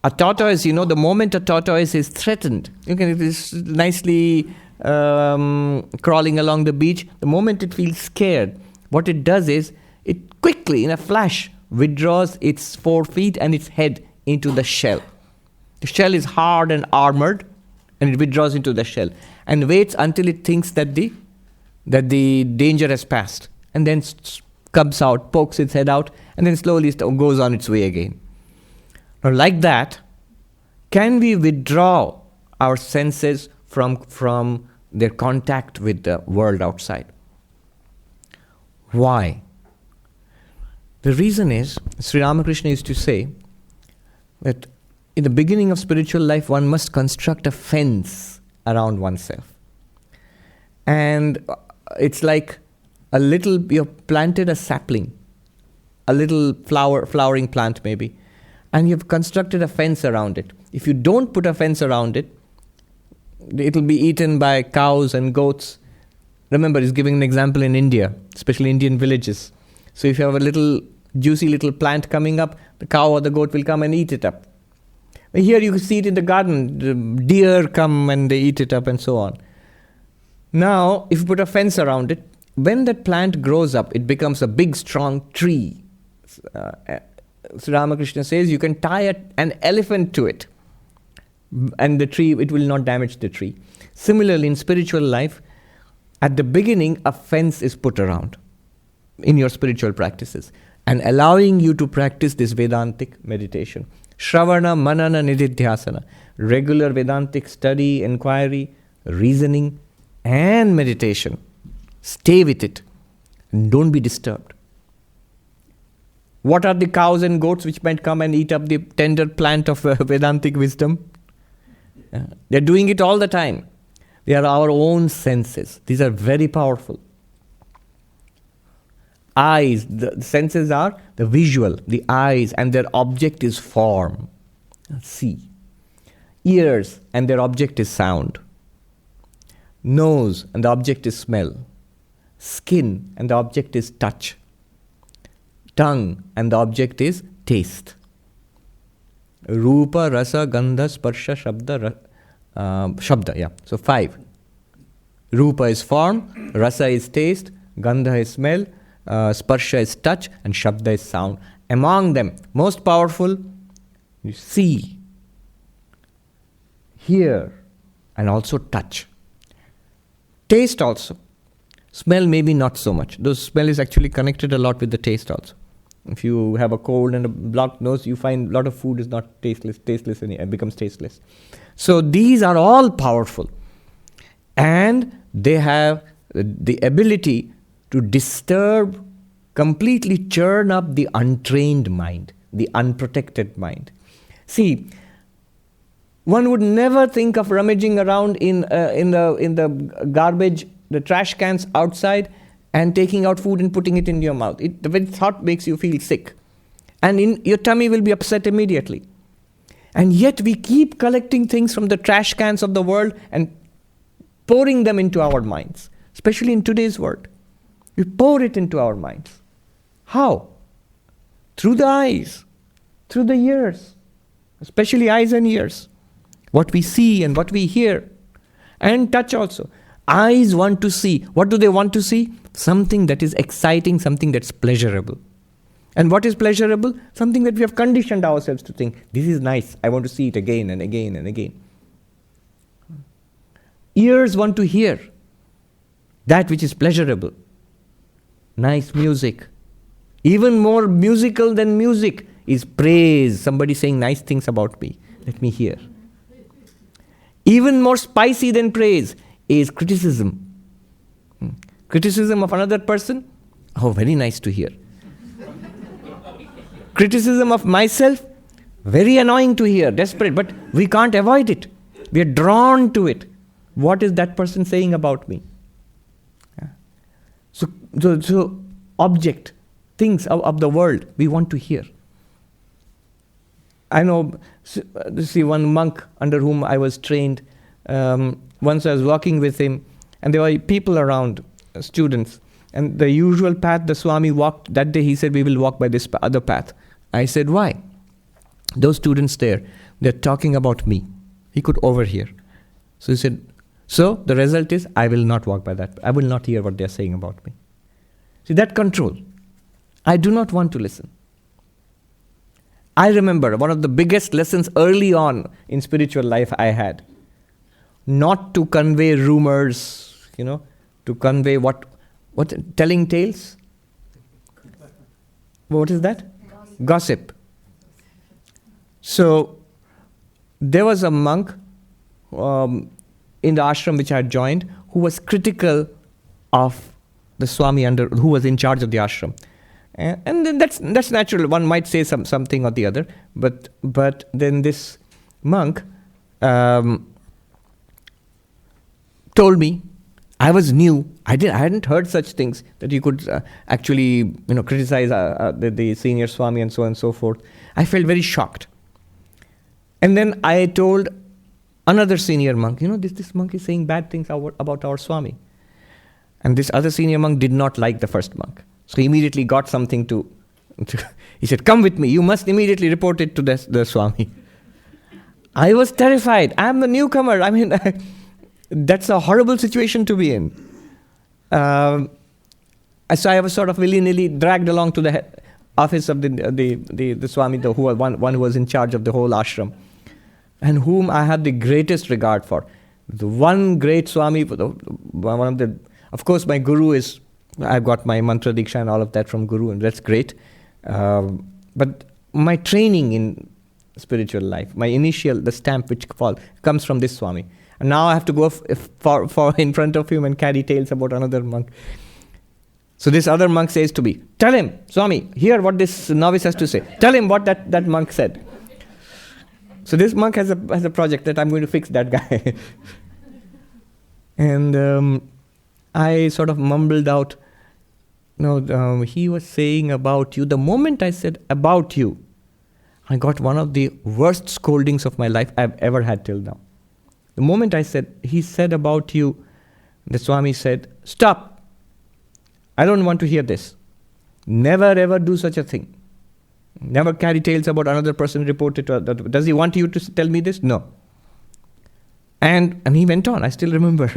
A tortoise, the moment a tortoise is threatened, it is nicely crawling along the beach. The moment it feels scared, what it does is, it quickly, in a flash, withdraws its 4 feet and its head into the shell. The shell is hard and armored, and it withdraws into the shell and waits until it thinks that the danger has passed, and then comes out, pokes its head out, and then slowly goes on its way again. Now, like that, can we withdraw our senses from their contact with the world outside? Why? The reason is, Sri Ramakrishna used to say that in the beginning of spiritual life, one must construct a fence around oneself. And it's like you have planted a sapling, a little flowering plant maybe, and you've constructed a fence around it. If you don't put a fence around it, it'll be eaten by cows and goats. Remember, he's giving an example in India, especially Indian villages. So if you have a little juicy little plant coming up, the cow or the goat will come and eat it up. But here you see it in the garden. The deer come and they eat it up and so on. Now, if you put a fence around it, when that plant grows up, it becomes a big, strong tree. Sri Ramakrishna says you can tie an elephant to it, and the tree, it will not damage the tree. Similarly, in spiritual life, at the beginning, a fence is put around in your spiritual practices and allowing you to practice this Vedantic meditation. Shravana, Manana, Nididhyasana. Regular Vedantic study, inquiry, reasoning, and meditation. Stay with it and don't be disturbed. What are the cows and goats which might come and eat up the tender plant of Vedantic wisdom? They're doing it all the time. They are our own senses. These are very powerful. Eyes, the senses are the visual, the eyes, and their object is form. See. Ears, and their object is sound. Nose, and the object is smell. Skin, and the object is touch. Tongue, and the object is taste. Rupa, Rasa, Gandha, Sparsha, Shabda, Shabda, yeah. So 5. Rupa is form, Rasa is taste, Gandha is smell, Sparsha is touch, and Shabda is sound. Among them, most powerful, you see, hear, and also touch. Taste also. Smell maybe not so much. Though smell is actually connected a lot with the taste also. If you have a cold and a blocked nose, you find a lot of food is not tasteless and it becomes tasteless. So these are all powerful. And they have the ability to disturb, completely churn up the untrained mind, the unprotected mind. See, one would never think of rummaging around in the garbage, the trash cans outside, and taking out food and putting it in your mouth. The very thought makes you feel sick. And your tummy will be upset immediately. And yet we keep collecting things from the trash cans of the world and pouring them into our minds, especially in today's world. We pour it into our minds. How? Through the eyes, through the ears, especially eyes and ears. What we see and what we hear. And touch also. Eyes want to see. What do they want to see? Something that is exciting, something that's pleasurable. And what is pleasurable? Something that we have conditioned ourselves to think, this is nice, I want to see it again and again and again. Ears want to hear that which is pleasurable. Nice music. Even more musical than music is praise. Somebody saying nice things about me. Let me hear. Even more spicy than praise is criticism. Criticism of another person? Oh, very nice to hear. Criticism of myself? Very annoying to hear, desperate, but we can't avoid it. We are drawn to it. What is that person saying about me? So object, things of the world, we want to hear. I know, see one monk under whom I was trained, once I was walking with him, and there were people around, students, and the usual path the Swami walked, that day he said, we will walk by this other path. I said, why? Those students there, they're talking about me. He could overhear. So he said, so the result is, I will not walk by that. I will not hear what they're saying about me. See, that control. I do not want to listen. I remember one of the biggest lessons early on in spiritual life I had. Not to convey rumors, to convey what telling tales? What is that? Gossip. So, there was a monk in the ashram which I had joined who was critical of the Swami who was in charge of the ashram. And then that's natural. One might say something or the other, but then this monk told me, I was new. I hadn't heard such things that you could actually, criticize the senior Swami and so on and so forth. I felt very shocked. And then I told another senior monk, this monk is saying bad things about our Swami. And this other senior monk did not like the first monk. So he immediately got something he said, come with me, you must immediately report it to the Swami. I was terrified. I'm the newcomer. I mean, that's a horrible situation to be in. So I was sort of willy-nilly dragged along to the office of the Swami, one who was in charge of the whole ashram, and whom I had the greatest regard for. The one great Swami, of course my Guru is, I've got my mantra diksha and all of that from Guru, and that's great. But my training in spiritual life, the stamp which comes from this Swami. And now I have to go for in front of him and carry tales about another monk. So this other monk says to me, tell him, Swami, hear what this novice has to say. Tell him what that monk said. So this monk has a project that I'm going to fix that guy. And I sort of mumbled out, he was saying about you. The moment I said about you, I got one of the worst scoldings of my life I've ever had till now. The moment I said, he said about you, the Swami said, stop. I don't want to hear this. Never ever do such a thing. Never carry tales about another person reported to other. Does he want you to tell me this? No. And he went on. I still remember.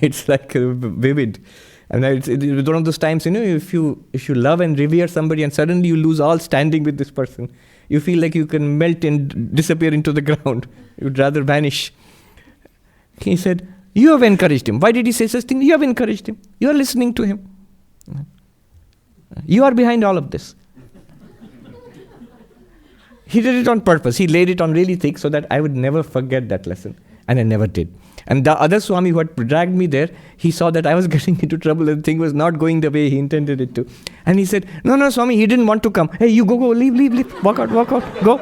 It's like vivid. And it's one of those times, if you love and revere somebody and suddenly you lose all standing with this person, you feel like you can melt and disappear into the ground. You'd rather vanish. He said, you have encouraged him. Why did he say such things? You have encouraged him. You are listening to him. You are behind all of this. He did it on purpose. He laid it on really thick so that I would never forget that lesson. And I never did. And the other Swami who had dragged me there, he saw that I was getting into trouble and the thing was not going the way he intended it to. And he said, no, Swami, he didn't want to come. Hey, you go, leave. Walk out, go.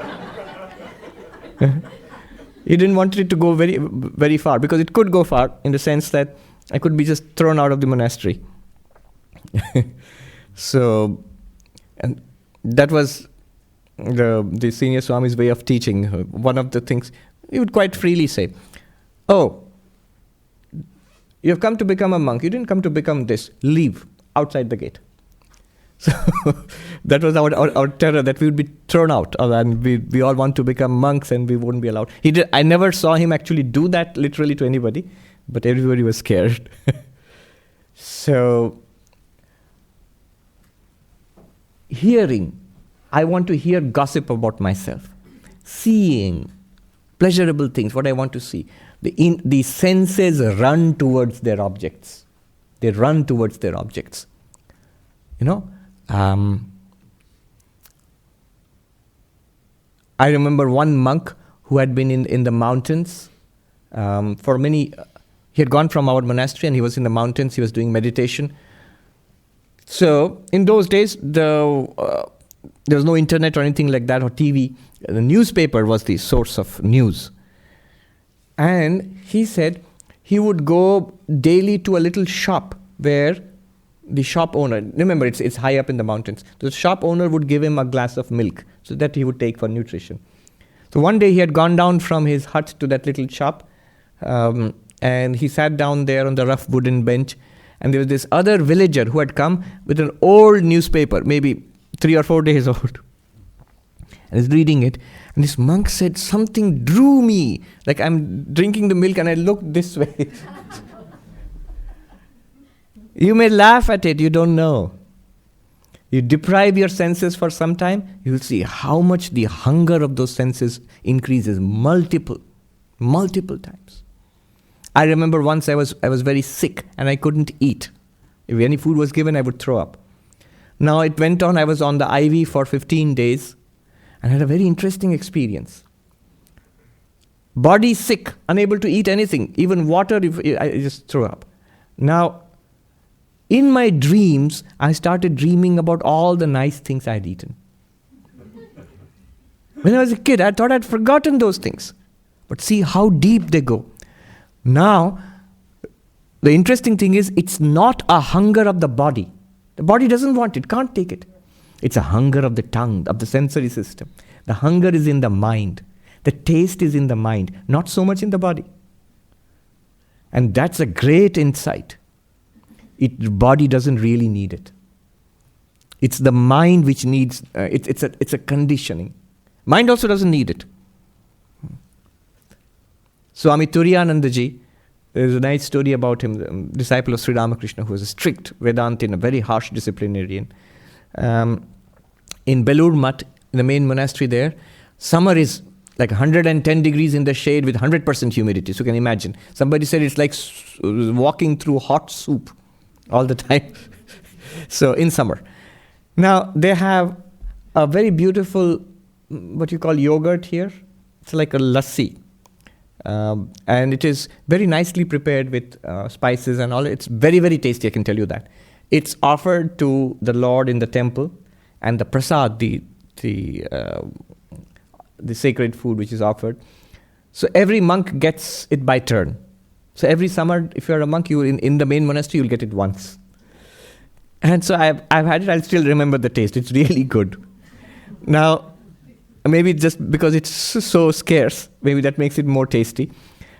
He didn't want it to go very, very far, because it could go far in the sense that I could be just thrown out of the monastery. So, and that was the senior Swami's way of teaching. One of the things he would quite freely say, oh, you have come to become a monk. You didn't come to become this. Leave outside the gate. So that was our terror, that we would be thrown out, and we all want to become monks and we wouldn't be allowed. I never saw him actually do that literally to anybody, but everybody was scared. So, hearing, I want to hear gossip about myself. Seeing pleasurable things, what I want to see. The senses run towards their objects. They run towards their objects. I remember one monk who had been in the mountains for many. He had gone from our monastery and he was in the mountains. He was doing meditation. So in those days, there was no internet or anything like that, or TV. The newspaper was the source of news. And he said he would go daily to a little shop where the shop owner, remember it's high up in the mountains, the shop owner would give him a glass of milk so that he would take for nutrition. So one day he had gone down from his hut to that little shop, and he sat down there on the rough wooden bench, and there was this other villager who had come with an old newspaper, maybe 3 or 4 days old, and is reading it. And this monk said, something drew me, like I'm drinking the milk and I looked this way. You may laugh at it, you don't know. You deprive your senses for some time, you'll see how much the hunger of those senses increases multiple times. I remember once I was very sick and I couldn't eat. If any food was given, I would throw up. Now it went on, I was on the IV for 15 days and had a very interesting experience. Body sick, unable to eat anything, even water, I just threw up. Now, in my dreams, I started dreaming about all the nice things I'd eaten. When I was a kid, I thought I'd forgotten those things. But see how deep they go. Now, The interesting thing is, it's not a hunger of the body. The body doesn't want it, can't take it. It's a hunger of the tongue, of the sensory system. The hunger is in the mind. The taste is in the mind, not so much in the body. And that's a great insight. The body doesn't really need it. It's the mind which needs, it's a conditioning. Mind also doesn't need it. Swami Turiyananda ji, there's a nice story about him, the disciple of Sri Ramakrishna, who was a strict Vedantin, a very harsh disciplinarian. In Belur Mutt, in the main monastery there, summer is like 110 degrees in the shade with 100% humidity. So you can imagine. Somebody said it's like walking through hot soup all the time. So in summer. Now they have a very beautiful, what you call yogurt here. It's like a lassi. And it is very nicely prepared with spices and all. It's very, very tasty, I can tell you that. It's offered to the Lord in the temple, and the prasad, the sacred food which is offered. So every monk gets it by turn. So every summer, if you're a monk, you in the main monastery, you'll get it once. And so I've had it, I'll still remember the taste. It's really good. Now, maybe just because it's so scarce, maybe that makes it more tasty.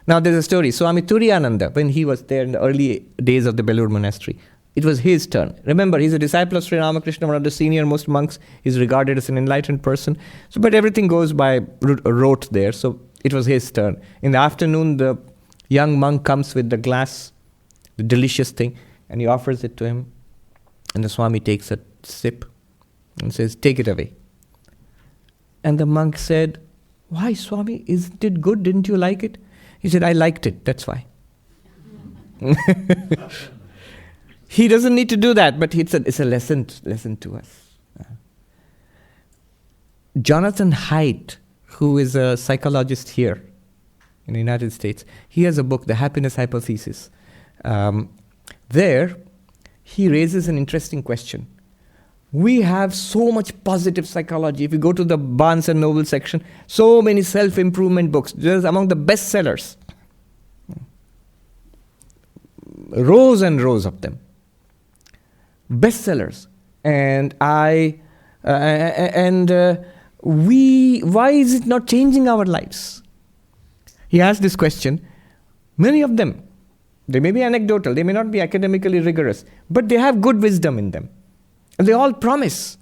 Now there's a story. Swami Turiyananda, when he was there in the early days of the Belur monastery, it was his turn. Remember, he's a disciple of Sri Ramakrishna, one of the senior most monks. He's regarded as an enlightened person. So, but everything goes by rote there. So it was his turn. In the afternoon, the young monk comes with the glass, the delicious thing, and he offers it to him. And the Swami takes a sip and says, "Take it away." And the monk said, "Why, Swami? Isn't it good? Didn't you like it?" He said, "I liked it, that's why." He doesn't need to do that, but it's a lesson to us. Jonathan Haidt, who is a psychologist here in the United States, he has a book, The Happiness Hypothesis. There, he raises an interesting question. We have so much positive psychology. If you go to the Barnes and Noble section, so many self-improvement books. There's among the best sellers. Rows and rows of them. Bestsellers. And why is it not changing our lives? He asked this question. Many of them, they may be anecdotal, they may not be academically rigorous, but they have good wisdom in them. And they all promise,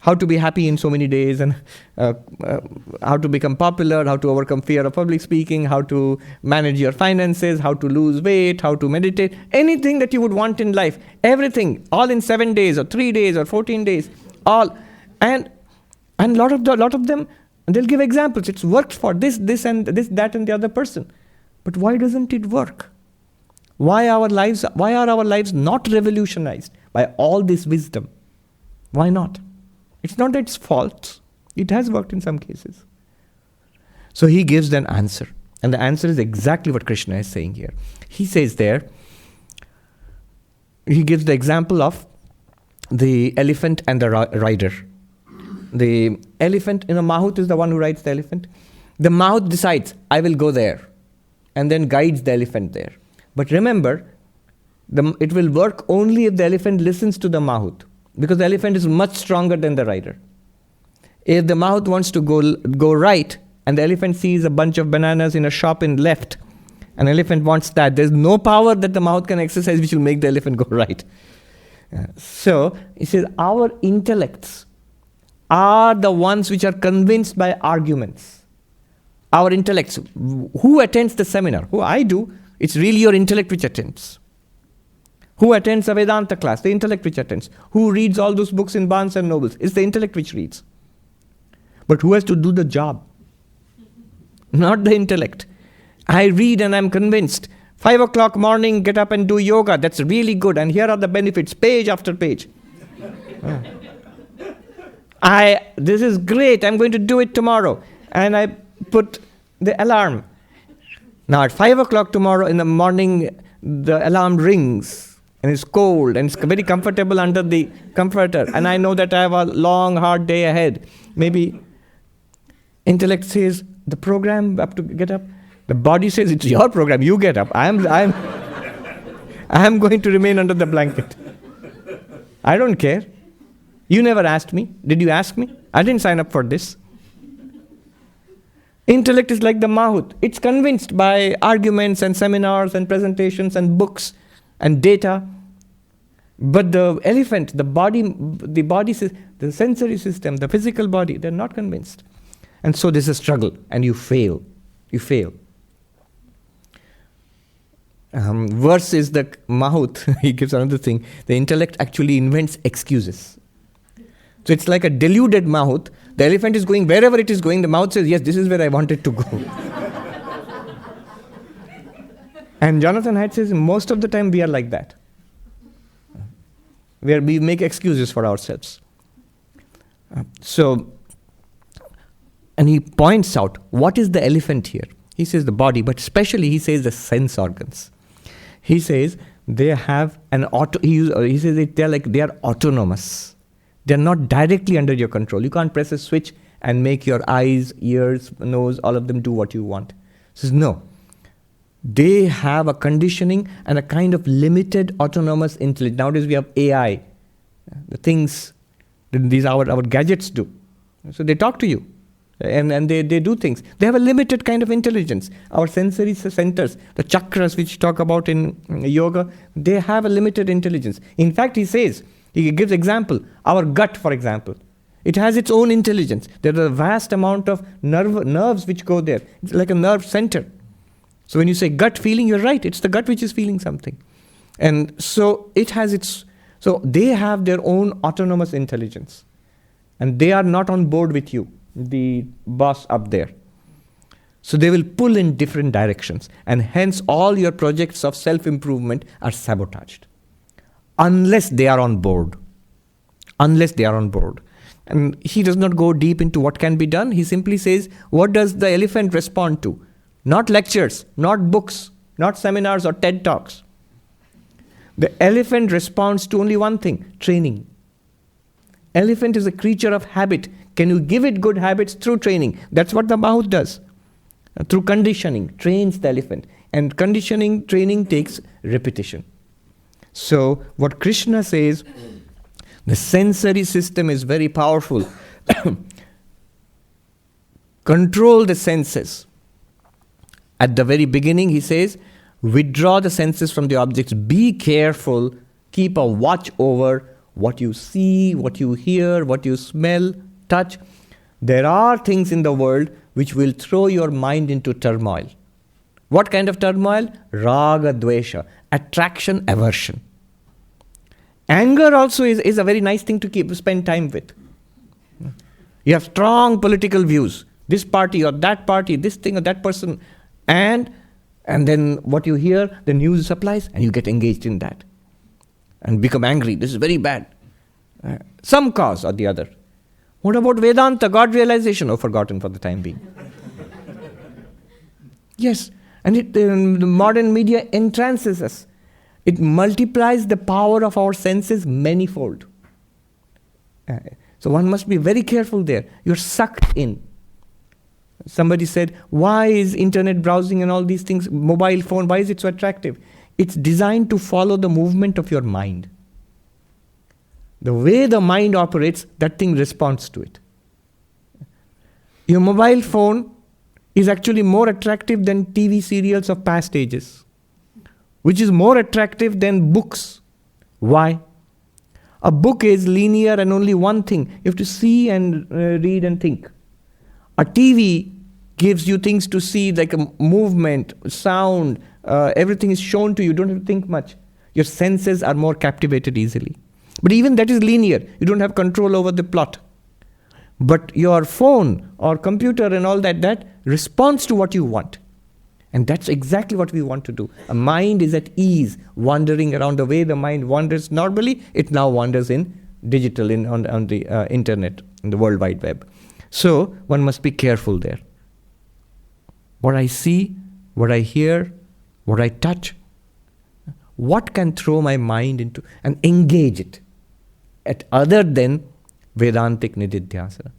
how to be happy in so many days, and how to become popular, how to overcome fear of public speaking, how to manage your finances, how to lose weight, how to meditate, anything that you would want in life, everything, all in 7 days or 3 days or 14 days, all. And lot of them, they'll give examples. It's worked for this, and this, that, and the other person. But why doesn't it work? Why are our lives not revolutionized by all this wisdom? Why not? It's not its fault. It has worked in some cases. So he gives an answer. And the answer is exactly what Krishna is saying here. He says there, he gives the example of the elephant and the rider. The elephant, Mahut is the one who rides the elephant. The Mahut decides, I will go there, and then guides the elephant there. But remember, it will work only if the elephant listens to the Mahut, because the elephant is much stronger than the rider. If the Mahut wants to go right, and the elephant sees a bunch of bananas in a shop in left, and the elephant wants that, there's no power that the Mahut can exercise which will make the elephant go right. So, he says, our intellects are the ones which are convinced by arguments. Our intellects. Who attends the seminar? Who I do. It's really your intellect which attends. Who attends a Vedanta class? The intellect which attends. Who reads all those books in Barnes and Nobles? It's the intellect which reads. But who has to do the job? Not the intellect. I read and I'm convinced. 5 o'clock morning, get up and do yoga. That's really good. And here are the benefits, page after page. This is great. I'm going to do it tomorrow. And I put the alarm. Now at 5 o'clock tomorrow in the morning, the alarm rings. And it's cold. And it's very comfortable under the comforter. And I know that I have a long, hard day ahead. Maybe intellect says, the program, I have to get up. The body says, it's your program, you get up. I am going to remain under the blanket. I don't care. You never asked me. Did you ask me? I didn't sign up for this. Intellect is like the mahout. It's convinced by arguments and seminars and presentations and books and data. But the elephant, the body, the sensory system, the physical body, they're not convinced. And so there's a struggle, and you fail. You fail. Versus the mahout, he gives another thing. The intellect actually invents excuses. So it's like a deluded mahout. The elephant is going wherever it is going. The mouth says, yes, this is where I wanted to go. And Jonathan Haidt says, most of the time we are like that. Where we make excuses for ourselves. And he points out, what is the elephant here? He says the body, but especially he says the sense organs. He says they have he says they are autonomous. They're not directly under your control. You can't press a switch and make your eyes, ears, nose, all of them do what you want. He says no. They have a conditioning and a kind of limited autonomous intelligence. Nowadays we have AI. The things these our gadgets do. So they talk to you. And they do things. They have a limited kind of intelligence. Our sensory centers, the chakras which talk about in yoga, they have a limited intelligence. In fact, he gives example. Our gut, for example, it has its own intelligence. There are a vast amount of nerves which go there. It's like a nerve center. So when you say gut feeling, you're right. It's the gut which is feeling something. And so so they have their own autonomous intelligence. And they are not on board with you, the boss up there. So they will pull in different directions. And hence all your projects of self-improvement are sabotaged. Unless they are on board. Unless they are on board. And he does not go deep into what can be done. He simply says, what does the elephant respond to? Not lectures, not books, not seminars or TED Talks. The elephant responds to only one thing, training. Elephant is a creature of habit. Can you give it good habits through training? That's what the mahout does. Through conditioning, trains the elephant. And training takes repetition. So what Krishna says, the sensory system is very powerful. Control the senses. At the very beginning, he says, withdraw the senses from the objects. Be careful. Keep a watch over what you see, what you hear, what you smell, touch. There are things in the world which will throw your mind into turmoil. What kind of turmoil? Raga, dvesha, attraction, aversion. Anger also is a very nice thing to spend time with. You have strong political views. This party or that party, this thing or that person. And then what you hear, the news supplies, and you get engaged in that. And become angry. This is very bad. Some cause or the other. What about Vedanta, God realization? Oh, forgotten for the time being. Yes. And the modern media entrances us. It multiplies the power of our senses manifold. So one must be very careful there. You're sucked in. Somebody said, why is internet browsing and all these things, mobile phone, why is it so attractive? It's designed to follow the movement of your mind. The way the mind operates, that thing responds to it. Your mobile phone is actually more attractive than TV serials of past ages, which is more attractive than books. Why? A book is linear and only one thing. You have to see and read and think. A TV gives you things to see, like a movement, sound, everything is shown to you. You don't have to think much. Your senses are more captivated easily. But even that is linear. You don't have control over the plot. But your phone or computer and all that responds to what you want. And that's exactly what we want to do. A mind is at ease, wandering around the way the mind wanders normally. It now wanders in digital, on the internet, in the World Wide Web. So one must be careful there. What I see, what I hear, what I touch, what can throw my mind into and engage it at other than Vedantic Nididhyasana.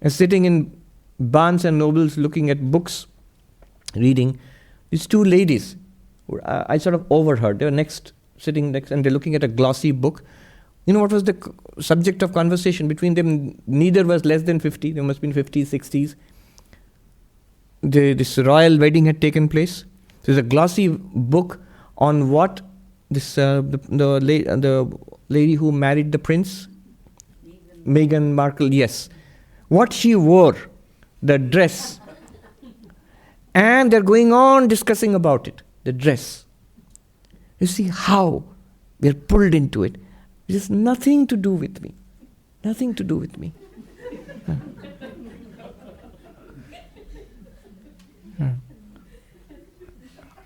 And sitting in Barnes and Nobles looking at books reading these two ladies. I sort of overheard. They were sitting next, and they're looking at a glossy book. You know what was the subject of conversation between them? Neither was less than 50. They must have been 50s, 60s. This royal wedding had taken place. There's a glossy book on what this the lady who married the prince, Meghan Markle, yes, what she wore, the dress, and they're going on discussing about it, the dress. You see how we're pulled into it. It has nothing to do with me. Nothing to do with me.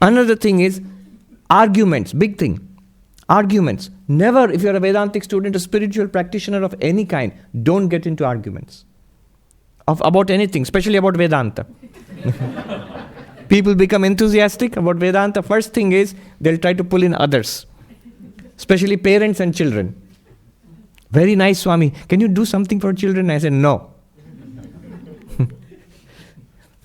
Another thing is arguments, big thing. Arguments. Never, if you're a Vedantic student, a spiritual practitioner of any kind, don't get into arguments about anything, especially about Vedanta. People become enthusiastic about Vedanta. First thing is, they'll try to pull in others, especially parents and children. Very nice, Swami. Can you do something for children? I said, no.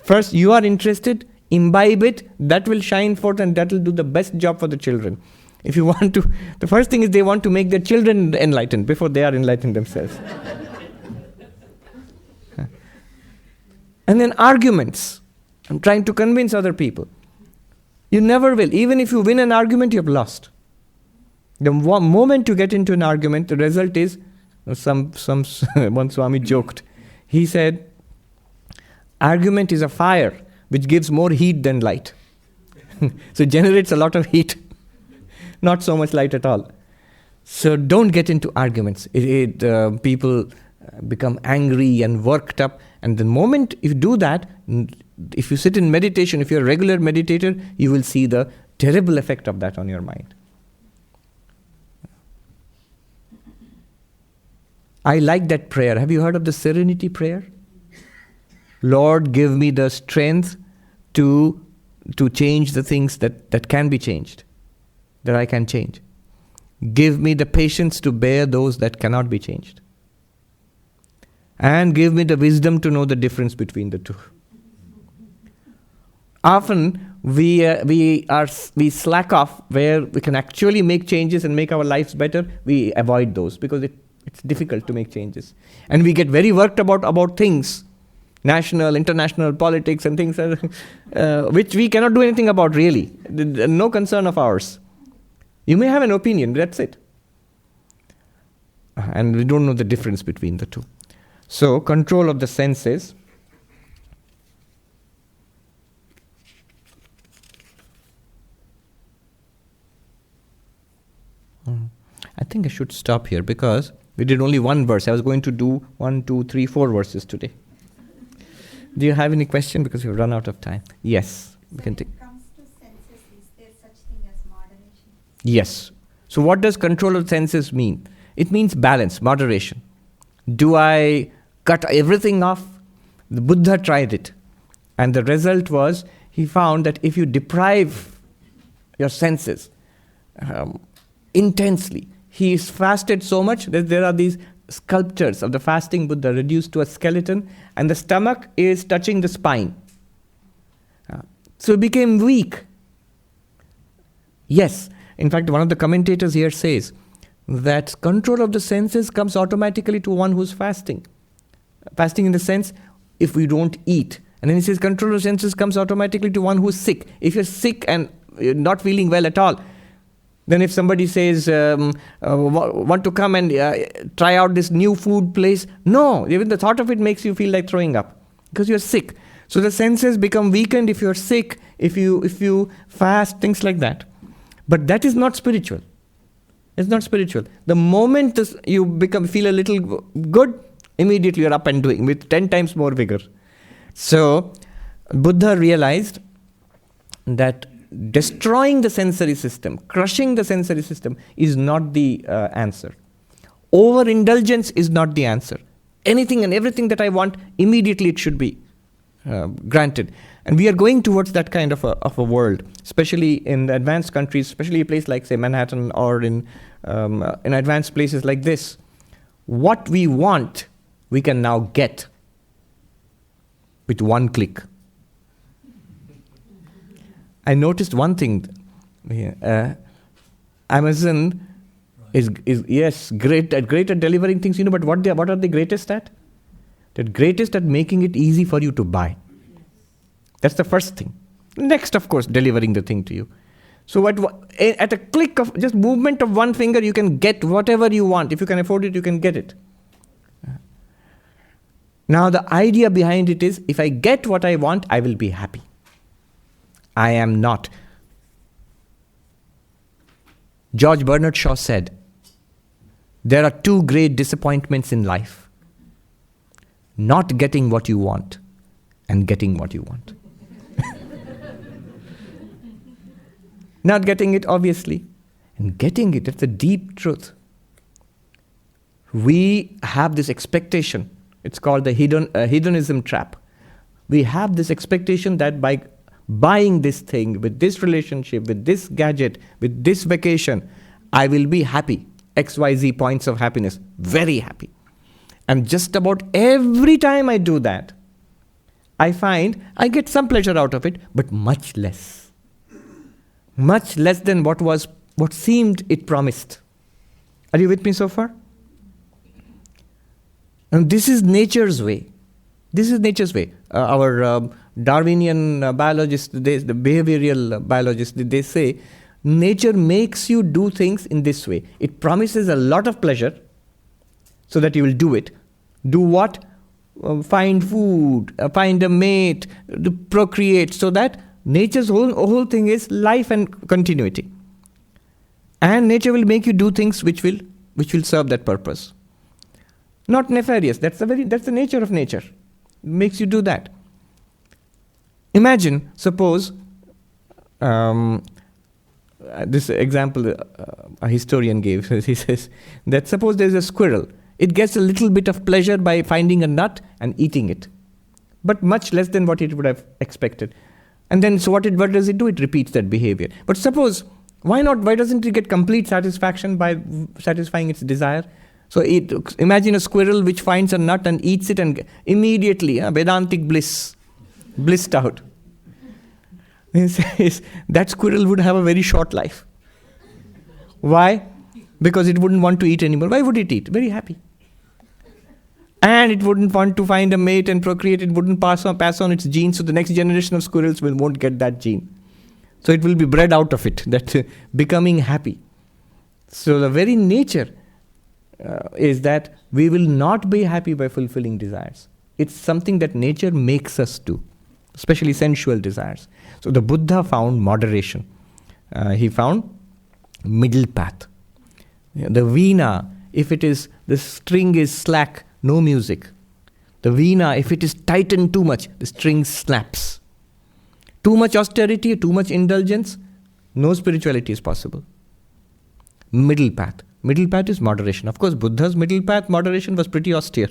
First, you are interested, imbibe it, that will shine forth and that will do the best job for the children. If you want to, the first thing is they want to make their children enlightened before they are enlightened themselves. And then arguments. I'm trying to convince other people. You never will. Even if you win an argument, you have lost. The moment you get into an argument, the result is, one Swami joked. He said, argument is a fire which gives more heat than light. So it generates a lot of heat. Not so much light at all. So don't get into arguments. People become angry and worked up. And the moment you do that, if you sit in meditation, if you're a regular meditator, you will see the terrible effect of that on your mind. I like that prayer. Have you heard of the Serenity Prayer? Lord, give me the strength to change the things that can be changed, that I can change. Give me the patience to bear those that cannot be changed. And give me the wisdom to know the difference between the two. Often we slack off where we can actually make changes and make our lives better. We avoid those because it's difficult to make changes. And we get very worked about things, national, international politics and things which we cannot do anything about really. No concern of ours. You may have an opinion, that's it. And we don't know the difference between the two. So, control of the senses. I think I should stop here because we did only one verse. I was going to do 1, 2, 3, 4 verses today. Do you have any question? Because we've run out of time. Yes. We can take. When it comes to senses, is there such thing as moderation? Yes. So what does control of senses mean? It means balance, moderation. Do I cut everything off? The Buddha tried it. And the result was, he found that if you deprive your senses intensely, he fasted so much that there are these sculptures of the fasting Buddha reduced to a skeleton, and the stomach is touching the spine. So it became weak. Yes, in fact, one of the commentators here says that control of the senses comes automatically to one who's fasting. Fasting in the sense, if we don't eat. And then he says control of senses comes automatically to one who's sick. If you're sick and you're not feeling well at all, then if somebody says, want to come and try out this new food place, no, even the thought of it makes you feel like throwing up because you're sick. So the senses become weakened if you're sick, if you fast, things like that. But that is not spiritual. It's not spiritual. The moment you feel a little good, immediately you're up and doing with 10 times more vigor. So Buddha realized that destroying the sensory system, crushing the sensory system is not the answer. Overindulgence is not the answer. Anything and everything that I want, immediately it should be granted. And we are going towards that kind of a world, especially in the advanced countries, especially a place like, say, Manhattan, or in advanced places like this. What we want, we can now get with one click. I noticed one thing. Amazon is yes, great at delivering things, but what are they greatest at? They're greatest at making it easy for you to buy. That's the first thing. Next, of course, delivering the thing to you. So at a click of just movement of one finger, you can get whatever you want. If you can afford it, you can get it. Now the idea behind it is, if I get what I want, I will be happy. I am not. George Bernard Shaw said, there are two great disappointments in life. Not getting what you want and getting what you want. Not getting it, obviously, and getting it, that's the deep truth. We have this expectation. It's called the hedonism trap. We have this expectation that by buying this thing, with this relationship, with this gadget, with this vacation, I will be happy. XYZ points of happiness. Very happy. And just about every time I do that, I find I get some pleasure out of it, but much less. Much less than what seemed it promised. Are you with me so far? And this is nature's way. This is nature's way. Our Darwinian biologists, the behavioral biologists, they say, nature makes you do things in this way. It promises a lot of pleasure so that you will do it. Do what? Find food, find a mate, to procreate, so that nature's whole thing is life and continuity. And nature will make you do things which will serve that purpose. Not nefarious. That's the nature of nature. It makes you do that. Imagine, suppose, this example a historian gave. He says that suppose there's a squirrel. It gets a little bit of pleasure by finding a nut and eating it, but much less than what it would have expected. And then, so what does it do? It repeats that behavior. But suppose, why doesn't it get complete satisfaction by satisfying its desire? So imagine a squirrel which finds a nut and eats it, and immediately, Vedantic bliss, blissed out. He says that squirrel would have a very short life. Why? Because it wouldn't want to eat anymore. Why would it eat? Very happy. And it wouldn't want to find a mate and procreate. It wouldn't pass on its genes, so the next generation of squirrels won't get that gene. So it will be bred out of it, that becoming happy. So the very nature is that we will not be happy by fulfilling desires. It's something that nature makes us do, especially sensual desires. So the Buddha found moderation. He found middle path. The veena, if the string is slack, no music. The veena, if it is tightened too much, the string snaps. Too much austerity, too much indulgence, no spirituality is possible. Middle path. Middle path is moderation. Of course, Buddha's middle path, moderation, was pretty austere.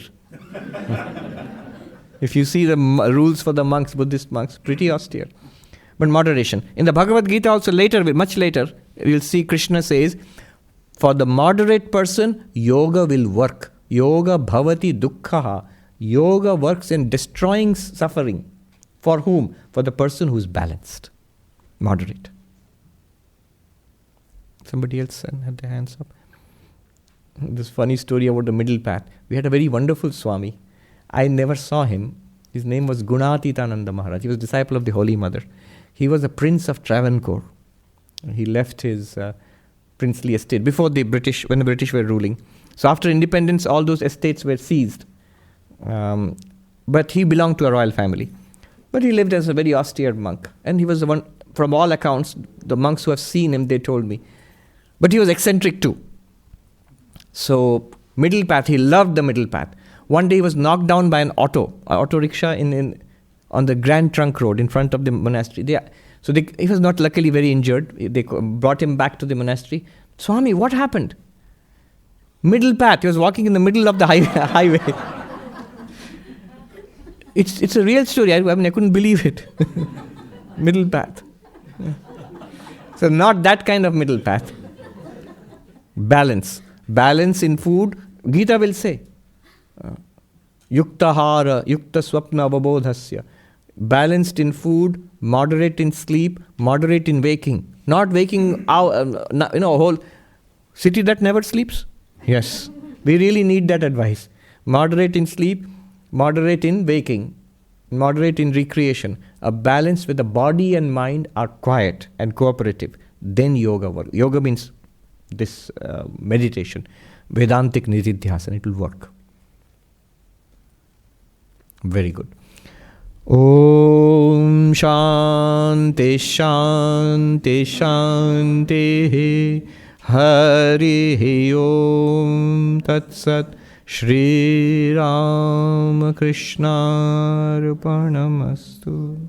If you see the rules for the monks, Buddhist monks, pretty austere. But moderation. In the Bhagavad Gita also much later, you'll see Krishna says, for the moderate person, yoga will work. Yoga bhavati dukkha. Yoga works in destroying suffering. For whom? For the person who's balanced, moderate. Somebody else had their hands up. This funny story about the middle path. We had a very wonderful Swami. I never saw him. His name was Gunatitananda Maharaj. He was a disciple of the Holy Mother. He was a prince of Travancore. He left his princely estate before when the British were ruling. So after independence, all those estates were seized. But he belonged to a royal family. But he lived as a very austere monk. And he was the one, from all accounts, the monks who have seen him, they told me. But he was eccentric too. So, middle path, he loved the middle path. One day he was knocked down by an auto rickshaw on the Grand Trunk Road in front of the monastery. He was not luckily very injured. They brought him back to the monastery. Swami, what happened? Middle path. He was walking in the middle of the highway. It's a real story. I couldn't believe it. Middle path. So not that kind of middle path. Balance. Balance in food. Gita will say, yukta hara, yukta swapna avabodhasya. Balanced in food, moderate in sleep, moderate in waking. Not waking out, a whole city that never sleeps. Yes, we really need that advice. Moderate in sleep, moderate in waking, moderate in recreation. A balance with the body and mind are quiet and cooperative. Then yoga works. Yoga means this meditation, Vedantic Nididhyasana, it will work. Very good. Om Shanti Shanti Shanti Hari Om Tat Sat Shri Ram Krishna Arpanamastu.